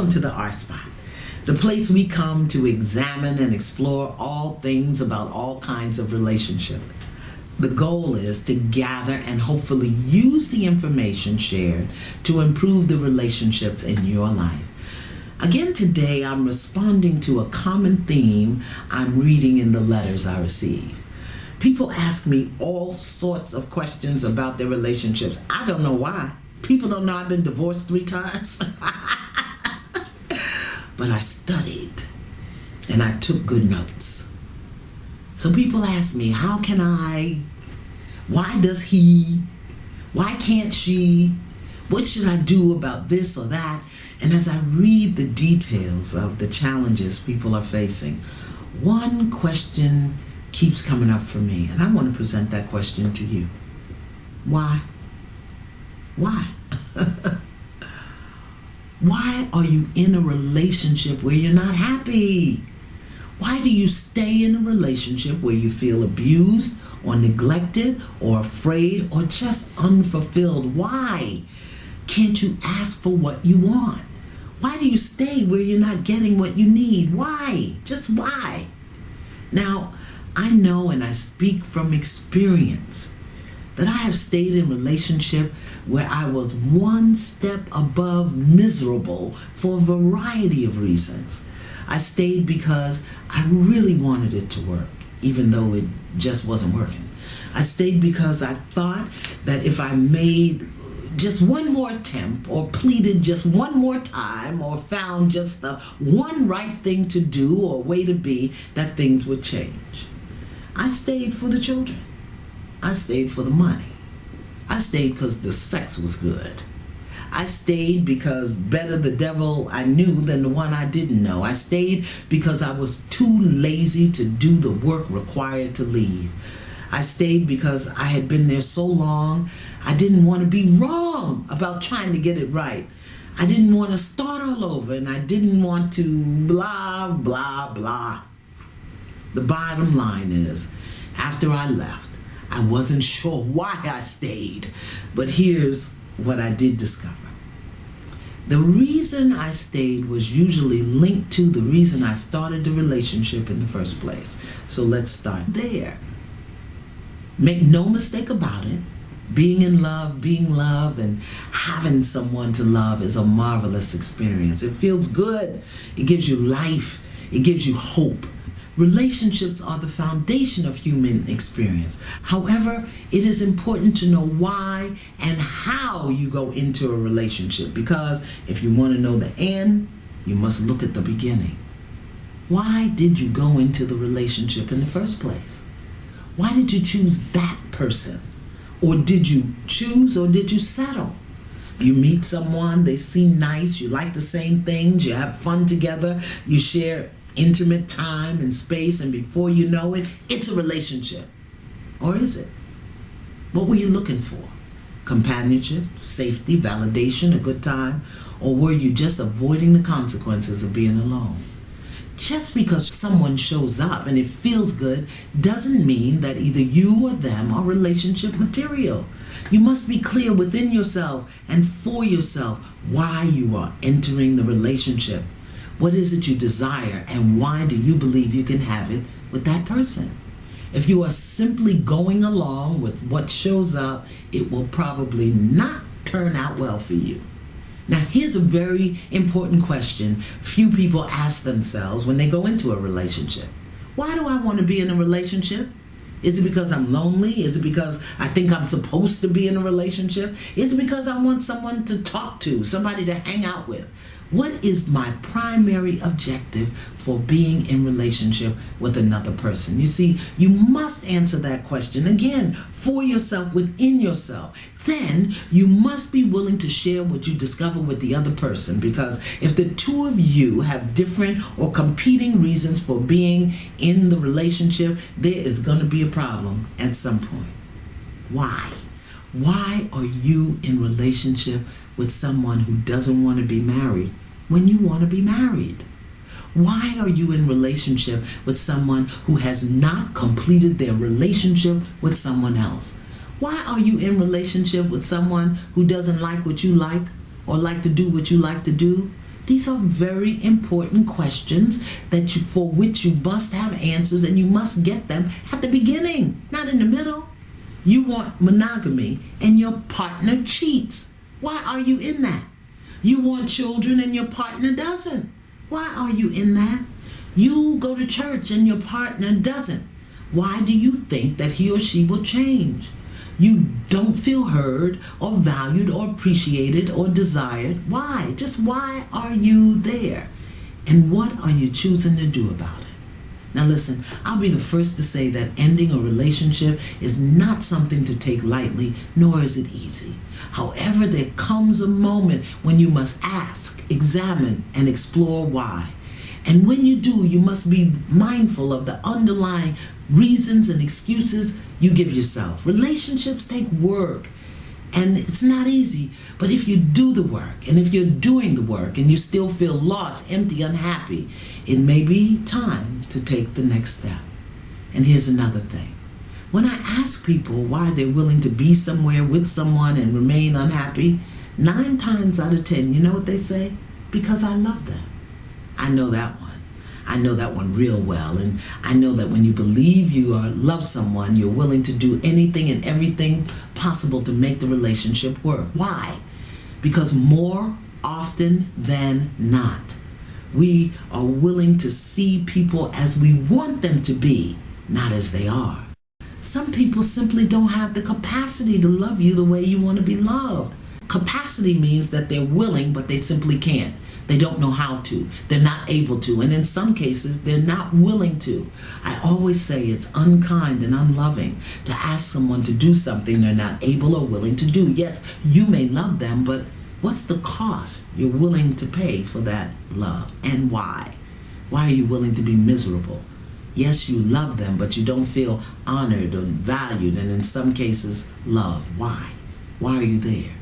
Welcome to the R Spot, the place we come to examine and explore all things about all kinds of relationships. The goal is to gather and hopefully use the information shared to improve the relationships in your life. Again, today I'm responding to a common theme I'm reading in the letters I receive. People ask me all sorts of questions about their relationships. I don't know why. People don't know I've been divorced 3 times. But I studied and I took good notes. So people ask me, how can I? Why does he? Why can't she? What should I do about this or that? And as I read the details of the challenges people are facing, one question keeps coming up for me, and I want to present that question to you. Why? Why? Why are you in a relationship where you're not happy? Why do you stay in a relationship where you feel abused or neglected or afraid or just unfulfilled? Why can't you ask for what you want? Why do you stay where you're not getting what you need? Why? Just why? Now, I know and I speak from experience that I have stayed in a relationship where I was one step above miserable for a variety of reasons. I stayed because I really wanted it to work, even though it just wasn't working. I stayed because I thought that if I made just one more attempt or pleaded just one more time or found just the one right thing to do or way to be, that things would change. I stayed for the children. I stayed for the money. I stayed because the sex was good. I stayed because better the devil I knew than the one I didn't know. I stayed because I was too lazy to do the work required to leave. I stayed because I had been there so long, I didn't want to be wrong about trying to get it right. I didn't want to start all over, and I didn't want to blah, blah, blah. The bottom line is, after I left, I wasn't sure why I stayed, but here's what I did discover. The reason I stayed was usually linked to the reason I started the relationship in the first place. So let's start there. Make no mistake about it, being in love, being loved, and having someone to love is a marvelous experience. It feels good. It gives you life. It gives you hope. Relationships are the foundation of human experience. However, it is important to know why and how you go into a relationship, because if you want to know the end, you must look at the beginning. Why did you go into the relationship in the first place? Why did you choose that person? Or did you choose or did you settle? You meet someone, they seem nice, you like the same things, you have fun together, you share intimate time and space, and before you know it, it's a relationship. Or is it? What were you looking for? Companionship, safety, validation, a good time? Or were you just avoiding the consequences of being alone? Just because someone shows up and it feels good doesn't mean that either you or them are relationship material. You must be clear within yourself and for yourself why you are entering the relationship. What is it you desire, and why do you believe you can have it with that person? If you are simply going along with what shows up, it will probably not turn out well for you. Now, here's a very important question few people ask themselves when they go into a relationship. Why do I want to be in a relationship? Is it because I'm lonely? Is it because I think I'm supposed to be in a relationship? Is it because I want someone to talk to, somebody to hang out with? What is my primary objective for being in relationship with another person? You see, you must answer that question again for yourself, within yourself. Then you must be willing to share what you discover with the other person, because if the two of you have different or competing reasons for being in the relationship, there is going to be a problem at some point. Why? Why are you in relationship with someone who doesn't want to be married when you want to be married? Why are you in relationship with someone who has not completed their relationship with someone else? Why are you in relationship with someone who doesn't like what you like or like to do what you like to do? These are very important questions for which you must have answers, and you must get them at the beginning, not in the middle. You want monogamy and your partner cheats. Why are you in that? You want children and your partner doesn't. Why are you in that? You go to church and your partner doesn't. Why do you think that he or she will change? You don't feel heard or valued or appreciated or desired. Why? Just why are you there? And what are you choosing to do about it? Now listen, I'll be the first to say that ending a relationship is not something to take lightly, nor is it easy. However, there comes a moment when you must ask, examine, and explore why. And when you do, you must be mindful of the underlying reasons and excuses you give yourself. Relationships take work, and it's not easy. But if you do the work, and if you're doing the work, and you still feel lost, empty, unhappy, it may be time to take the next step. And here's another thing. When I ask people why they're willing to be somewhere with someone and remain unhappy, 9 times out of 10, you know what they say? Because I love them. I know that one. I know that one real well. And I know that when you believe you or love someone, you're willing to do anything and everything possible to make the relationship work. Why? Because more often than not, we are willing to see people as we want them to be, not as they are. Some people simply don't have the capacity to love you the way you want to be loved. Capacity means that they're willing, but they simply can't. They don't know how to. They're not able to. And in some cases, they're not willing to. I always say it's unkind and unloving to ask someone to do something they're not able or willing to do. Yes, you may love them, but what's the cost you're willing to pay for that love? And why? Why are you willing to be miserable? Yes, you love them, but you don't feel honored or valued, and in some cases, loved. Why? Why are you there?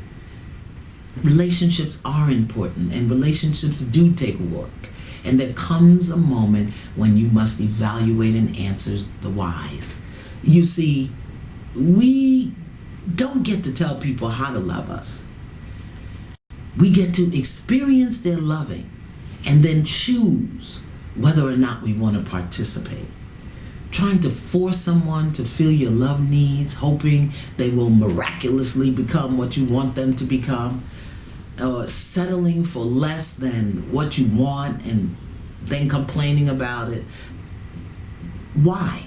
Relationships are important, and relationships do take work. And there comes a moment when you must evaluate and answer the whys. You see, we don't get to tell people how to love us. We get to experience their loving and then choose whether or not we want to participate. Trying to force someone to fill your love needs, hoping they will miraculously become what you want them to become, or settling for less than what you want and then complaining about it. Why?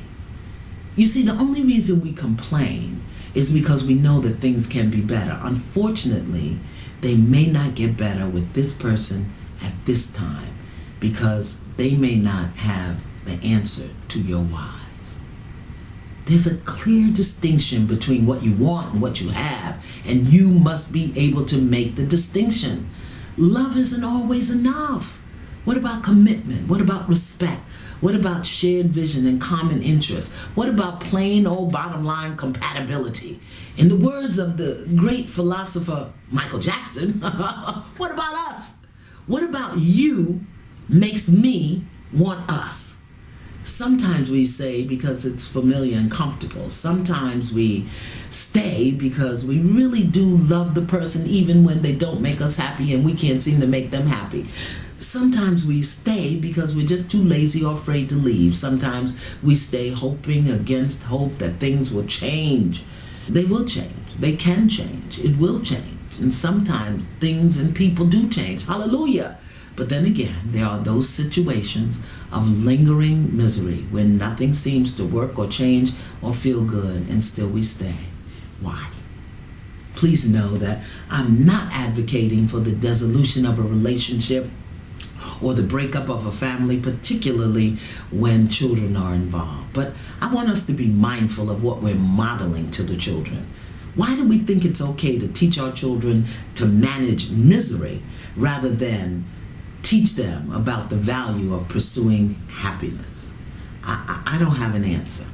You see, the only reason we complain is because we know that things can be better. Unfortunately, they may not get better with this person at this time because they may not have the answer to your whys. There's a clear distinction between what you want and what you have, and you must be able to make the distinction. Love isn't always enough. What about commitment? What about respect? What about shared vision and common interests? What about plain old bottom line compatibility? In the words of the great philosopher Michael Jackson, what about us? What about you makes me want us? Sometimes we say because it's familiar and comfortable. Sometimes we stay because we really do love the person even when they don't make us happy and we can't seem to make them happy. Sometimes we stay because we're just too lazy or afraid to leave. Sometimes we stay hoping against hope that things will change. They will change. They can change. It will change. And sometimes things and people do change. Hallelujah. But then again, there are those situations of lingering misery when nothing seems to work or change or feel good, and still we stay. Why? Please know that I'm not advocating for the dissolution of a relationship or the breakup of a family, particularly when children are involved. But I want us to be mindful of what we're modeling to the children. Why do we think it's okay to teach our children to manage misery rather than teach them about the value of pursuing happiness? I don't have an answer.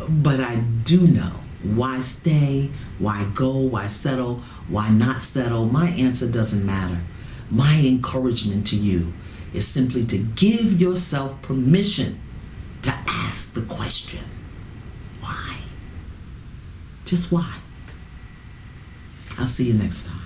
But I do know why stay, why go, why settle, why not settle. My answer doesn't matter. My encouragement to you is simply to give yourself permission to ask the question, why? Just why? I'll see you next time.